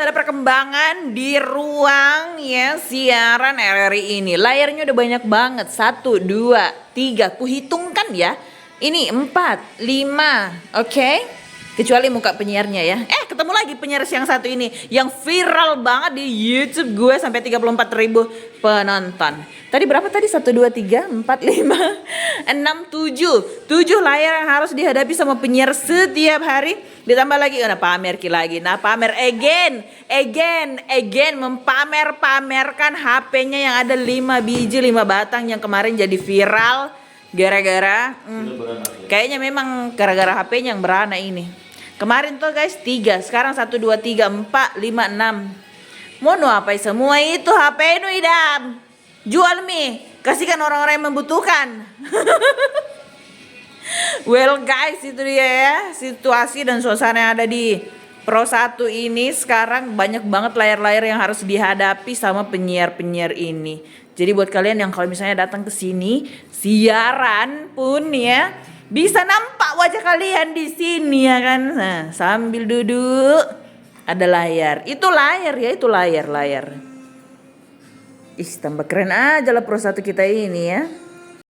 Ada perkembangan di ruang ya siaran RRI ini. Layarnya udah banyak banget. 1, 2, 3. Kuhitungkan ya. Ini 4, 5. Oke. Kecuali muka penyiarnya ya. Ketemu lagi penyiar yang satu ini. Yang viral banget di YouTube gue sampai 34.000 penonton. Tadi berapa tadi? 1, 2, 3, 4, 5, 6, 7. 7 layar yang harus dihadapi sama penyiar setiap hari. Ditambah lagi, nah pamer lagi. Nah pamer again. Mempamer-pamerkan HP-nya yang ada 5 biji, 5 batang yang kemarin jadi viral. Gara-gara kayaknya memang gara-gara HP-nya yang beranak ini. Kemarin tuh guys 3, sekarang 1, 2, 3, 4, 5, 6. Mau apa semua itu HP nu idam. Jual mi, kasihkan orang-orang yang membutuhkan. Well guys, itu dia ya situasi dan suasana yang ada di Pro 1 ini. Sekarang banyak banget layar-layar yang harus dihadapi sama penyiar-penyiar ini. Jadi buat kalian yang kalau misalnya datang ke sini siaran pun ya bisa nampak wajah kalian di sini ya kan. Nah, sambil duduk ada layar. Itu layar ya, itu layar. Ih, tambah keren aja lah Pro 1 kita ini ya.